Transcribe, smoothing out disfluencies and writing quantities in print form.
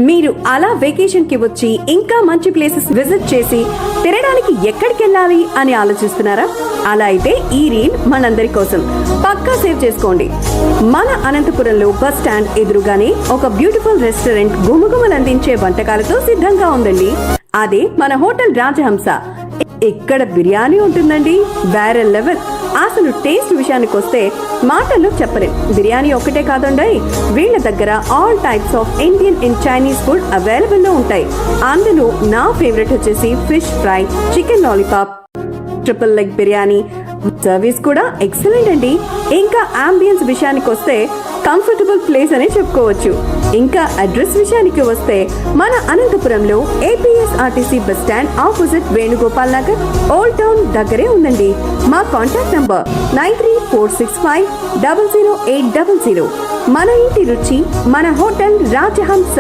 మీరు అలా వెకేషన్ కి వచ్చి ఇంకా మంచి ప్లేసెస్ విజిట్ చేసి తిరగడానికి ఎక్కడికి వెళ్ళాలి అని ఆలోచిస్తున్నారా? అలా అయితే ఈ రీల్ మనందరి కోసం పక్కా సేవ్ చేసుకోండి. మన అనంతపురంలో బస్ స్టాండ్ ఎదురుగానే ఒక బ్యూటిఫుల్ రెస్టారెంట్ గుమగుమలు అందించే వంటకాలతో సిద్ధంగా ఉందండి. అదే మన హోటల్ రాజహంస. ఇక్కడ బిర్యానీ ఉంటుందండి వేరే లెవెల్. అసలు టేస్ట్ విషయానికి వస్తే మాటల్లో చెప్పలేం. బిర్యానీ ఒక్కటే కాదండి, వీళ్ళ దగ్గర all types of Indian and Chinese food available లో ఉంటాయి. అందులో నా ఫేవరెట్ వచ్చేసి fish fry, chicken lollipop, triple leg biryani. Service కూడా ఎక్సలెంట్ అండి. ఇంకా అంబియన్స్ విషయానికి వస్తే కంఫర్టబుల్ ప్లేస్ అనే చెప్పుకోవచ్చు. ఇంకా అడ్రస్ విషయానికి వస్తే మన అనంతపురంలో APSRTC bus stand opposite Venugopal Nagar old town దగ్గరే ఉందండి. మా కాంటాక్ట్ నంబర్ 9346500800. మన ఇంటి రుచి మన హోటల్ రాజహంస.